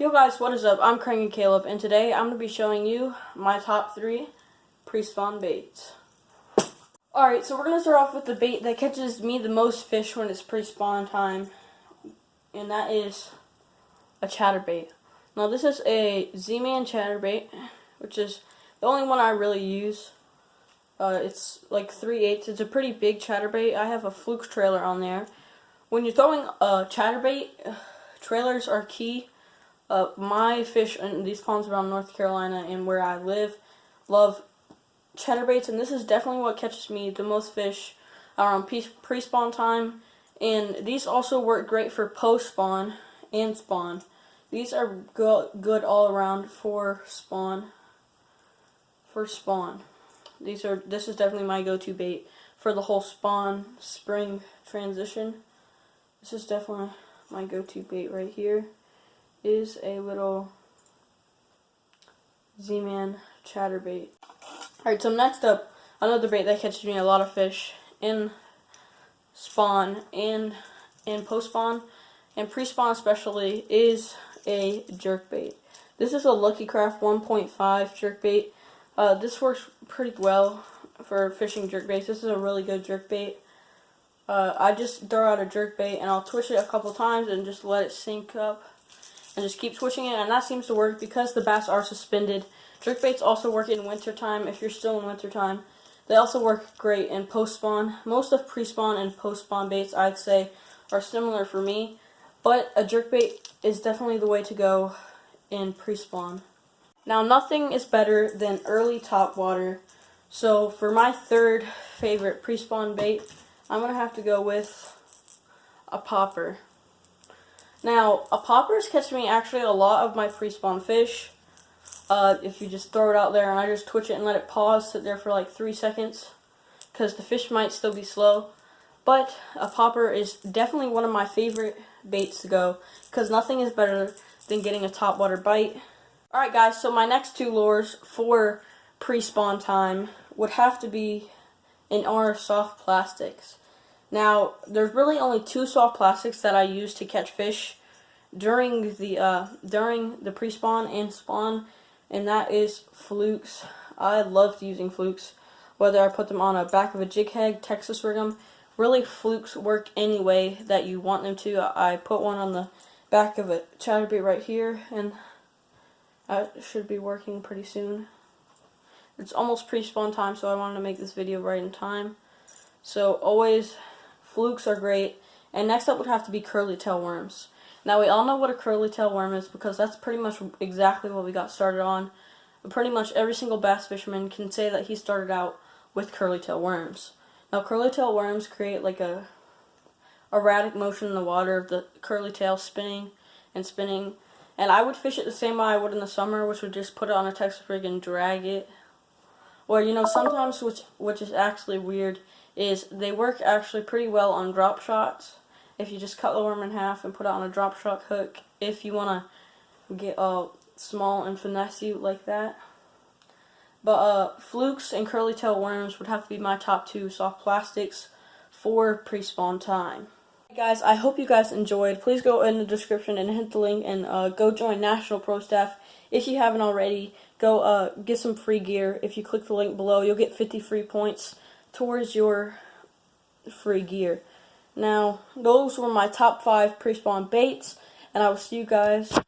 Yo guys, what is up? I'm Cranky Caleb, and today I'm going to be showing you my top 3 pre-spawn baits. Alright, so we're going to start off with the bait that catches me the most fish when it's pre-spawn time, and that is a chatterbait. Now this is a Z-Man chatterbait, which is the only one I really use. It's like 3/8. It's a pretty big chatterbait. I have a Fluke trailer on there. When you're throwing a chatterbait, trailers are key. My fish in these ponds around North Carolina and where I live love chatterbaits, and this is definitely what catches me the most fish around pre-spawn time. And these also work great for post-spawn and spawn. These are good all around for spawn. This is definitely my go-to bait for the whole spawn spring transition. This is definitely my go-to bait right here. Is a little Z-Man chatterbait. Alright, so next up, another bait that catches me a lot of fish in spawn and post-spawn and pre-spawn especially is a jerkbait. This is a Lucky Craft 1.5 jerkbait. This works pretty well for fishing jerkbaits. This is a really good jerkbait. I just throw out a jerkbait and I'll twitch it a couple times and just let it sink up. And just keep switching it, and that seems to work because the bass are suspended. Jerkbaits also work in wintertime if you're still in wintertime. They also work great in post-spawn. Most of pre-spawn and post-spawn baits, I'd say, are similar for me, but a jerkbait is definitely the way to go in pre-spawn. Now, nothing is better than early top water, so for my third favorite pre-spawn bait, I'm going to have to go with a popper. Now, a popper is catching me actually a lot of my pre-spawn fish. If you just throw it out there and I just twitch it and let it pause, sit there for like 3 seconds, because the fish might still be slow. But a popper is definitely one of my favorite baits to go, because nothing is better than getting a topwater bite. Alright guys, so my next 2 lures for pre-spawn time would have to be in our soft plastics. Now, there's really only 2 soft plastics that I use to catch fish during the pre-spawn and spawn, and that is flukes. I loved using flukes, whether I put them on the back of a jig head, Texas rig 'em. Really, flukes work any way that you want them to. I put one on the back of a chatterbait right here, and that should be working pretty soon. It's almost pre-spawn time, so I wanted to make this video right in time. So always, flukes are great. And next up would have to be curly tail worms. Now, we all know what a curly tail worm is because that's pretty much exactly what we got started on. Pretty much every single bass fisherman can say that he started out with curly tail worms. Now, curly tail worms create like a erratic motion in the water of the curly tail spinning and spinning. And I would fish it the same way I would in the summer, which would just put it on a Texas rig and drag it. Or, you know, sometimes, which is actually weird, is they work actually pretty well on drop shots. If you just cut the worm in half and put it on a drop shot hook, if you want to get small and finesse you like that. But flukes and curly tail worms would have to be my top 2 soft plastics for pre-spawn time. Hey guys, I hope you guys enjoyed. Please go in the description and hit the link and go join National Pro Staff. If you haven't already, go get some free gear. If you click the link below, you'll get 50 free points towards your free gear. Now, those were my top 5 pre-spawn baits, and I will see you guys